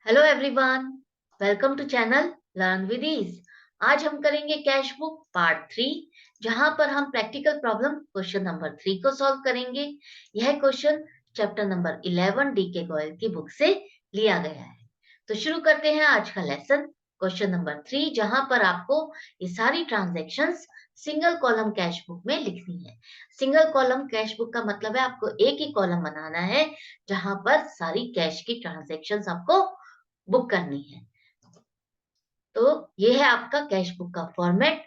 Hello everyone, welcome to channel learn with ease. आज हम करेंगे कैश बुक पार्ट 3, जहां पर हम प्रैक्टिकल प्रॉब्लम क्वेश्चन नंबर 3 को सॉल्व करेंगे। यह question chapter number 11 DK Goyal की बुक से लिया गया है। तो शुरू करते हैं आज का लेसन, क्वेश्चन नंबर 3, जहां पर आपको ये सारी transactions single column cash book में लिखनी है। सिंगल कॉलम कैश बुक का मतलब है आपको एक ही कॉलम बनाना है जहां पर सारी कैश की ट्रांजैक्शंस आपको बुक करनी है। तो ये है आपका कैश बुक का फॉर्मेट,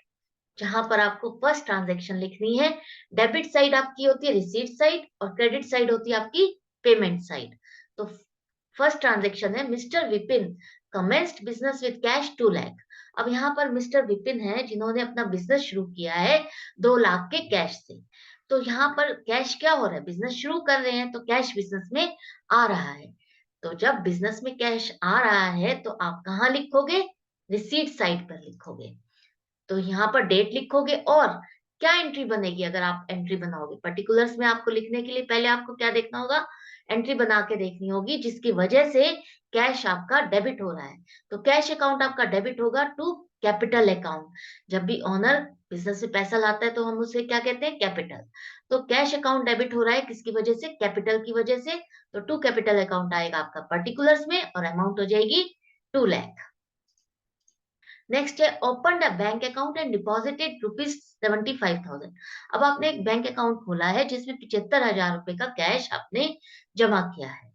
जहां पर आपको फर्स्ट ट्रांजैक्शन लिखनी है। डेबिट साइड आपकी होती है रिसीट साइड और क्रेडिट साइड होती है आपकी पेमेंट साइड। तो फर्स्ट ट्रांजैक्शन है mister Vipin commenced business with cash 2 lakh. अब यहाँ पर मिस्टर विपिन है जिन्होंने अपना बिजनेस शुरू किया है 2 लाख के कैश से। तो यहाँ पर कैश क्या हो रहा है, बिजनेस शुरू कर रहे हैं तो कैश बिजनेस में आ रहा है। तो जब बिजनेस में कैश आ रहा है तो आप कहाँ लिखोगे, रिसीट साइड पर लिखोगे। तो यहाँ पर डेट लिखोगे और क्या एंट्री बनेगी। अगर आप एंट्री बनाओगे पर्टिकुलर्स में, आपको लिखने के लिए पहले आपको क्या देखना होगा, एंट्री बना के देखनी होगी जिसकी वजह से कैश आपका डेबिट हो रहा है। तो कैश अकाउंट आपका डेबिट होगा टू कैपिटल अकाउंट। जब भी ओनर बिजनेस से पैसा लाता है तो हम उसे क्या कहते हैं, कैपिटल। तो कैश अकाउंट डेबिट हो रहा है किसकी वजह से, कैपिटल की वजह से। तो टू कैपिटल अकाउंट आएगा आपका पर्टिकुलर्स में और अमाउंट हो जाएगी 2 लाख। नेक्स्ट है open a bank account and deposited ₹75,000। अब आपने एक बैंक अकाउंट खोला है जिसमें 75,000 रुपए का कैश आपने जमा किया है।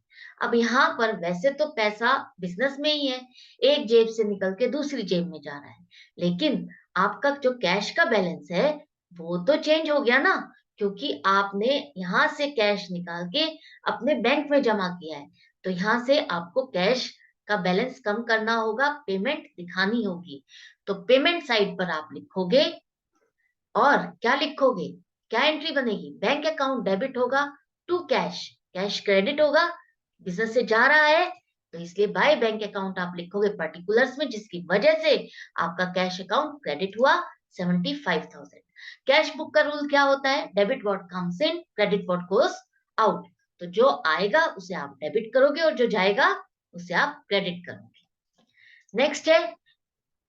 अब यहाँ पर वैसे तो पैसा बिजनेस में ही है, एक जेब से निकल के दूसरी जेब में जा रहा है, लेकिन आपका जो कैश का बैलेंस है वो तो चेंज हो गया ना, क्योंकि आपने यहाँ से कैश निकाल के अपने बैंक में जमा किया है। तो यहाँ से आपको कैश का बैलेंस कम करना होगा, पेमेंट दिखानी होगी। तो पेमेंट साइड पर आप लिखोगे और क्या लिखोगे, क्या एंट्री बनेगी, बैंक अकाउंट डेबिट होगा टू कैश, कैश क्रेडिट होगा, बिजनेस से जा रहा है तो इसलिए बाय बैंक अकाउंट आप लिखोगे पर्टिकुलर्स में, जिसकी वजह से आपका कैश अकाउंट क्रेडिट हुआ 75,000। कैश बुक का रूल क्या होता है, debit what comes in, credit what goes out. तो जो आएगा उसे आप डेबिट करोगे और जो जाएगा उसे आप क्रेडिट करोगे। नेक्स्ट है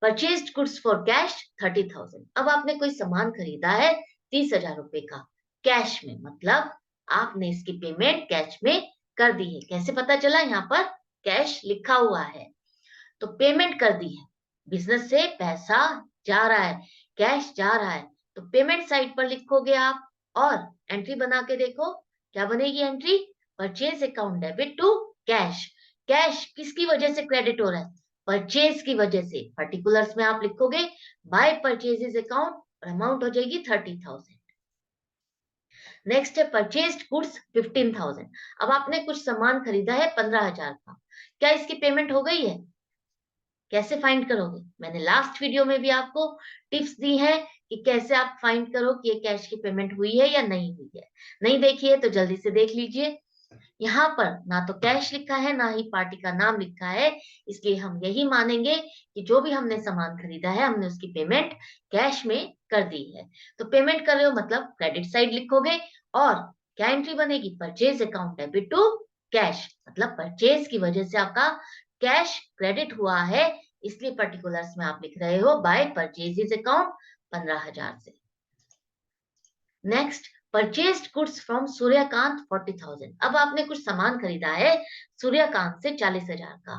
परचेज्ड गुड्स फॉर कैश 30,000। अब आपने कोई सामान खरीदा है 30,000 रुपए का कैश में, मतलब आपने इसकी पेमेंट कैश में कर दी है। कैसे पता चला, यहाँ पर कैश लिखा हुआ है तो पेमेंट कर दी है। बिजनेस से पैसा जा रहा है, कैश जा रहा है, तो पेमेंट साइड पर लिखोगे आप और एंट्री बना के देखो क्या बनेगी entry, purchase account debit to cash. Cash किसकी वजह से क्रेडिट हो रहा है, परचेज की वजह से। पर्टिकुलर्स में आप लिखोगे बाय परचेजेस अकाउंट और अमाउंट हो जाएगी 30,000। नेक्स्ट है परचेज्ड गुड्स 15,000। अब आपने कुछ सामान खरीदा है 15,000 का, क्या इसकी पेमेंट हो गई है, कैसे फाइंड करोगे। मैंने लास्ट वीडियो में भी आपको टिप्स दी है कि कैसे आप फाइंड करो कि ये कैश की पेमेंट हुई है या नहीं हुई है। नहीं देखी है तो जल्दी से देख लीजिए। यहाँ पर ना तो कैश लिखा है ना ही पार्टी का नाम लिखा है, इसलिए हम यही मानेंगे कि जो भी हमने सामान खरीदा है हमने उसकी पेमेंट कैश में कर दी है। तो पेमेंट कर रहे हो मतलब क्रेडिट साइड लिखोगे और क्या एंट्री बनेगी, purchase account debit to cash, मतलब परचेज की वजह से आपका कैश क्रेडिट हुआ है, इसलिए पर्टिकुलर्स में आप लिख रहे हो बाय परचेजेस अकाउंट 15,000 से। Next purchased goods from Suryakant 40,000। अब आपने कुछ सामान खरीदा है सूर्यकांत से 40,000 का,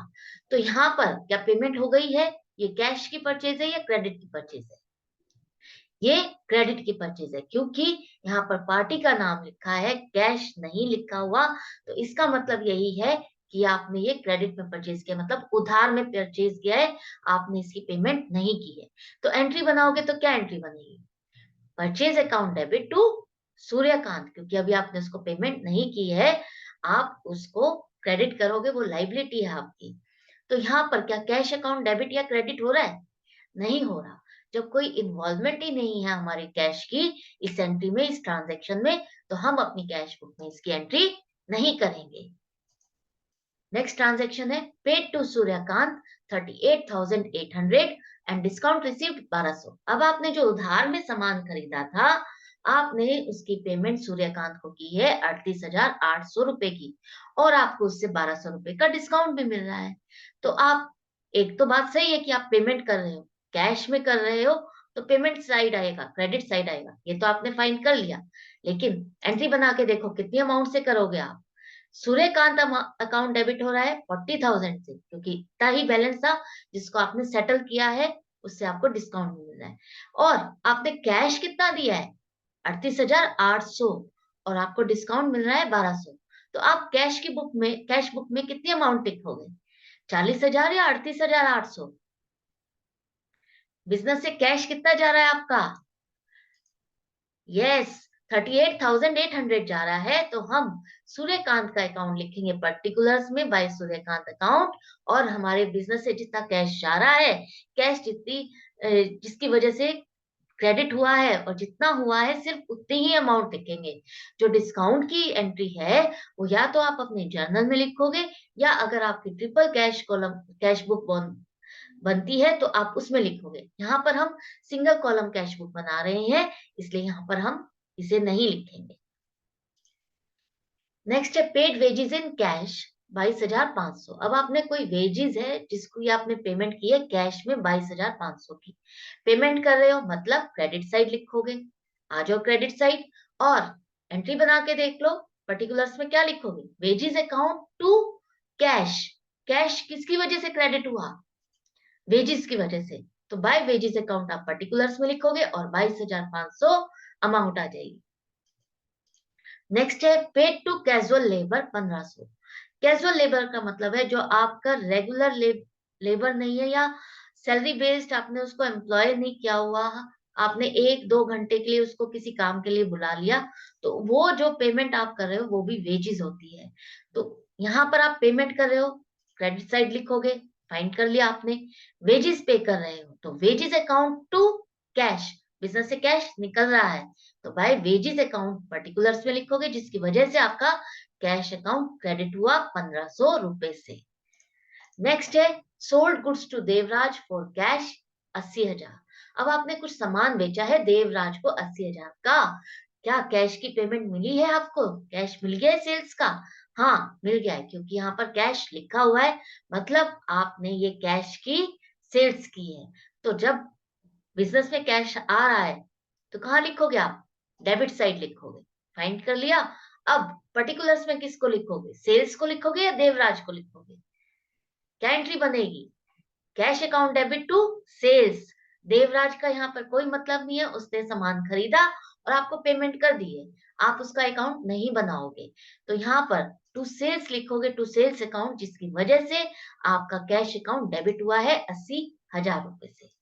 तो यहाँ पर क्या पेमेंट हो गई है, ये कैश की परचेज है या क्रेडिट की परचेज है, ये क्रेडिट की परचेज है, क्योंकि यहाँ पर पार्टी का नाम लिखा है, कैश नहीं लिखा हुआ। तो इसका मतलब यही है कि आपने ये क्रेडिट में परचेज किया, मतलब उधार में परचेज किया है, आपने इसकी पेमेंट नहीं की है। तो एंट्री बनाओगे तो क्या एंट्री बनेगी, purchase account debit to Suryakant, क्योंकि अभी आपने उसको पेमेंट नहीं की है, आप उसको क्रेडिट करोगे, वो लाइबिलिटी है आपकी। तो यहाँ पर क्या कैश अकाउंट डेबिट या क्रेडिट हो रहा है, नहीं हो रहा। जब कोई इन्वॉल्वमेंट ही नहीं है हमारे कैश की इस एंट्री में, इस ट्रांजैक्शन में, तो हम अपनी कैश बुक में इसकी एंट्री नहीं करेंगे। नेक्स्ट ट्रांजैक्शन है paid to Suryakant 38,800 and discount received 1200। अब आपने जो उधार में सामान खरीदा था आपने उसकी पेमेंट सूर्यकांत को की है 38,800 रुपए की और आपको उससे 1200 रुपए का डिस्काउंट भी मिल रहा है। तो आप, एक तो बात सही है कि आप पेमेंट कर रहे हो, कैश में कर रहे हो, तो पेमेंट साइड आएगा, क्रेडिट साइड आएगा, ये तो आपने फाइंड कर लिया। लेकिन एंट्री बना के देखो कितनी अमाउंट से करोगे आप। सूर्यकांत अकाउंट डेबिट हो रहा है 40,000 से, क्योंकि इतना ही बैलेंस था जिसको आपने सेटल किया है, उससे आपको डिस्काउंट मिल रहा है। और आपने कैश कितना दिया है, 38,800, और आपको डिस्काउंट मिल रहा है 1200। तो आप कैश बुक में कितनी अमाउंट लिखोगे, 40,000 या 38,800? बिजनेस से कैश कितना जा रहा है आपका? यस, 38,800 जा रहा है। तो हम सूर्यकांत का अकाउंट लिखेंगे पर्टिकुलर्स में बाय सूर्यकांत अकाउंट, और हमारे बिजनेस से जितना कैश जा रहा है, कैश जिसकी वजह से क्रेडिट हुआ है और जितना हुआ है सिर्फ उतनी ही अमाउंट लिखेंगे। जो डिस्काउंट की एंट्री है वो या तो आप अपने जर्नल में लिखोगे, या अगर आपकी ट्रिपल कैश बुक बनती है तो आप उसमें लिखोगे। यहाँ पर हम सिंगल कॉलम कैश बुक बना रहे हैं, इसलिए यहाँ पर हम इसे नहीं लिखेंगे। नेक्स्ट है पेड वेजेस इन कैश 22,500। अब आपने कोई वेजेस है जिसको ये आपने पेमेंट की है कैश में 22,500 की, पेमेंट कर रहे हो, मतलब क्रेडिट साइड लिखोगे। आ जाओ क्रेडिट साइड और एंट्री बना के देख लो, पर्टिकुलर्स में क्या लिखोगे, wages account to cash. Cash किसकी वजह से क्रेडिट हुआ, वेजेस की वजह से। तो बाय वेजेस अकाउंट आप पर्टिकुलर्स में लिखोगे और 22,500 अमाउंट आ जाएगी। नेक्स्ट है paid to casual labour 1,500। Casual labour का मतलब है जो आपका रेगुलर लेबर नहीं है, या सैलरी बेस्ड आपने उसको एम्प्लॉय नहीं किया हुआ, आपने 1-2 घंटे के लिए उसको किसी काम के लिए बुला लिया, तो वो जो पेमेंट आप कर रहे हो वो भी वेजेस होती है। तो यहाँ पर आप पेमेंट कर रहे हो, क्रेडिट साइड लिखोगे, फाइंड कर लिया आपने। वेजेस पे कर रहे हो तो wages account to cash, business से कैश निकल रहा है, तो भाई वेजेस अकाउंट पर्टिकुलर्स में लिखोगे, जिसकी वजह से आपका कैश अकाउंट क्रेडिट हुआ 1,500 रुपए से। नेक्स्ट है sold goods to Devraj for cash 80,000। अब आपने कुछ सामान बेचा है देवराज को 80,000 का, क्या कैश की पेमेंट मिली है आपको, कैश मिल गया है सेल्स का? हाँ मिल गया है, क्योंकि यहाँ पर कैश लिखा हुआ है, मतलब आपने ये कैश की सेल्स की है। तो जब बिजनेस में कैश आ रहा है तो कहाँ लिखोगे आप, डेबिट साइड लिखोगे, फाइंड कर लिया। अब पर्टिकुलर्स में किसको लिखोगे, सेल्स को लिखोगे या देवराज को लिखोगे? क्या एंट्री बनेगी, cash account debit to sales. Devraj का यहाँ पर कोई मतलब नहीं है, उसने सामान खरीदा और आपको पेमेंट कर दी है, आप उसका अकाउंट नहीं बनाओगे। तो यहाँ पर टू सेल्स लिखोगे, टू सेल्स अकाउंट, जिसकी वजह से आपका कैश अकाउंट डेबिट हुआ है 80,000 रुपए से।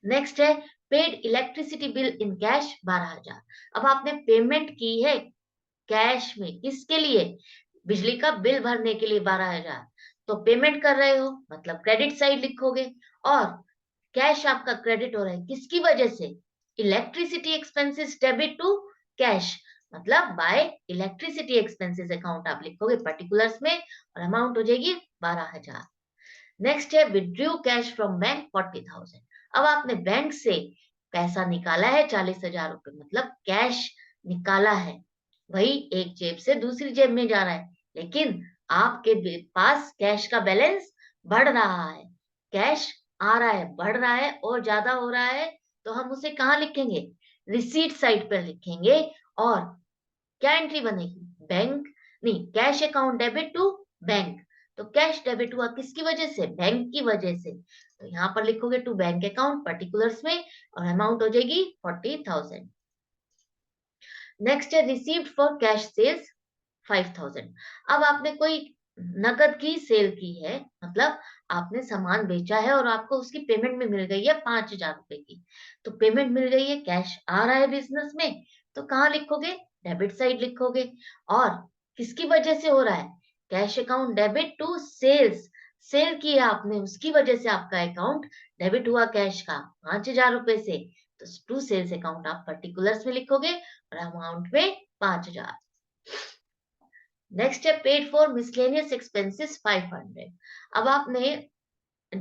नेक्स्ट है paid electricity bill in cash 12,000। अब आपने पेमेंट की है कैश में, किसके लिए, बिजली का बिल भरने के लिए 12,000। तो पेमेंट कर रहे हो मतलब क्रेडिट साइड लिखोगे, और कैश आपका क्रेडिट हो रहा है किसकी वजह से, electricity expenses debit to cash, मतलब बाय इलेक्ट्रिसिटी एक्सपेंसेस अकाउंट आप लिखोगे पर्टिकुलर्स में, और अमाउंट हो जाएगी 12,000। नेक्स्ट है विड्रू कैश फ्रॉम बैंक 40,000। अब आपने बैंक से पैसा निकाला है 40,000 रुपए, मतलब कैश निकाला है, वही एक जेब से दूसरी जेब में जा रहा है, लेकिन आपके पास कैश का बैलेंस बढ़ रहा है, कैश आ रहा है, बढ़ रहा है और ज्यादा हो रहा है, तो हम उसे कहाँ लिखेंगे, रिसीट साइड पर लिखेंगे। और क्या एंट्री बनेगी, बैंक नहीं, cash account debit to bank. तो कैश डेबिट हुआ किसकी वजह से, बैंक की वजह से, तो यहाँ पर लिखोगे टू बैंक अकाउंट पर्टिकुलर्स में, और अमाउंट हो जाएगी 40,000। नेक्स्ट है रिसीव्ड फॉर कैश सेल्स 5,000। अब आपने कोई नकद की सेल की है, मतलब आपने सामान बेचा है और आपको उसकी पेमेंट में मिल गई है 5,000 रुपए की, तो पेमेंट मिल गई है, कैश आ रहा है बिजनेस में, तो कहाँ लिखोगे, डेबिट साइड लिखोगे। और किसकी वजह से हो रहा है, cash account debit to sales, sale की है आपने, उसकी वजह से आपका अकाउंट डेबिट हुआ कैश का 5,000 रुपए से, तो टू सेल्स अकाउंट आप पर्टिकुलर्स में लिखोगे और अमाउंट में 5,000। नेक्स्ट है पेड फॉर मिसलेनियस एक्सपेंसेस 500। अब आपने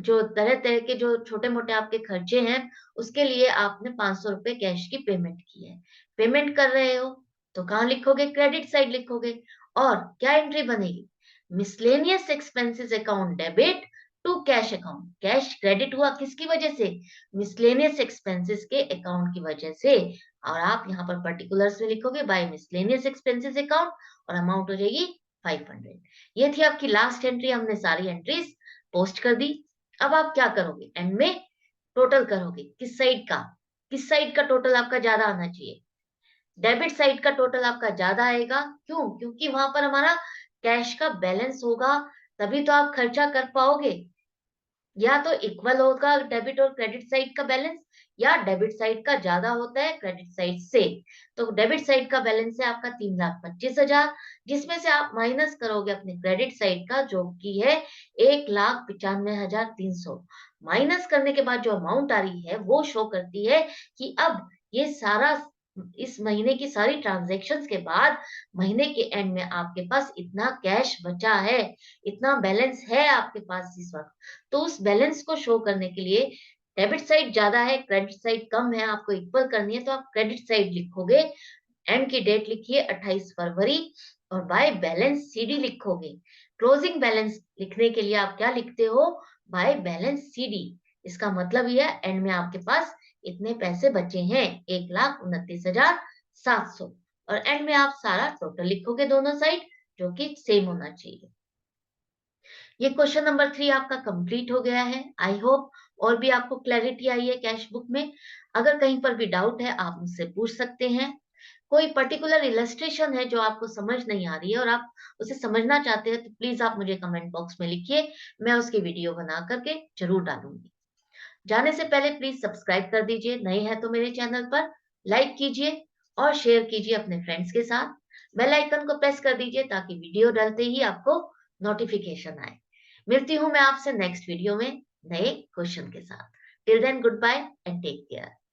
जो तरह-तरह के जो छोटे-मोटे आपके खर्चे हैं, उसके लिए आपने ₹500 कैश की पेमेंट की है। पेमेंट कर रहे हो, तो कहाँ लिखोगे? क्रेडिट साइड लिखोगे और क्या एंट्री बनेगी? Miscellaneous expenses account debit to cash account. Cash credit हुआ किसकी वजह से? मिसलेनियस एक्सपेंसेस के अकाउंट की वजह से और आप यहाँ पर पर्टिकुलर्स में लिखोगे बाय मिसलेनियस एक्सपेंसेस अकाउंट और अमाउंट हो जाएगी 500। ये थी आपकी लास्ट एंट्री, हमने सारी एंट्रीज पोस्ट कर दी। अब आप क्या करोगे? एंड में टोटल करोगे। किस साइड का? किस साइड का टोटल आपका ज्यादा आना चाहिए? डेबिट साइड का टोटल आपका ज्यादा आएगा। क्यों? क्योंकि वहां पर हमारा कैश का बैलेंस होगा, तभी तो आप खर्चा कर पाओगे। या तो इक्वल होगा डेबिट और क्रेडिट साइड का बैलेंस, या डेबिट साइड का ज्यादा होता है क्रेडिट साइड से। तो डेबिट साइड का बैलेंस है आपका 3,25,000, जिसमें से आप माइनस करोगे अपने क्रेडिट साइड का जो कि है 1,95,300। माइनस करने के बाद जो अमाउंट आ रही है वो शो करती है कि अब ये सारा, इस महीने की सारी ट्रांजेक्शन्स के बाद महीने के एंड में आपके पास इतना कैश बचा है, इतना बैलेंस है आपके पास इस वक्त। तो उस बैलेंस को शो करने के लिए डेबिट साइड ज्यादा है, क्रेडिट साइड कम है, आपको इक्वल करनी है, तो आप क्रेडिट साइड लिखोगे। एंड की डेट लिखिए 28 फरवरी और बाय बैलेंस सीडी लिखोगे। क्लोजिंग बैलेंस लिखने के लिए आप क्या लिखते हो? By balance CD. इसका मतलब यह है एंड में आपके पास इतने पैसे बचे हैं, 1,29,700। और एंड में आप सारा टोटल लिखोगे दोनों साइड, जो कि सेम होना चाहिए। ये क्वेश्चन नंबर 3 आपका कंप्लीट हो गया है। आई होप और भी आपको क्लैरिटी आई है कैश बुक में। अगर कहीं पर भी डाउट है आप मुझसे पूछ सकते हैं। कोई पर्टिकुलर इलस्ट्रेशन है जो आपको समझ नहीं आ रही है और आप उसे समझना चाहते हैं, तो प्लीज आप मुझे कमेंट बॉक्स में लिखिए, मैं उसकी वीडियो बना करके जरूर डालूंगी। जाने से पहले प्लीज सब्सक्राइब कर दीजिए, नए हैं तो मेरे चैनल पर, लाइक कीजिए और शेयर कीजिए अपने फ्रेंड्स के साथ। बेल आइकन को प्रेस कर दीजिए ताकि वीडियो डालते ही आपको नोटिफिकेशन आए। मिलती हूँ मैं आपसे नेक्स्ट वीडियो में नए क्वेश्चन के साथ। Till then goodbye and take care.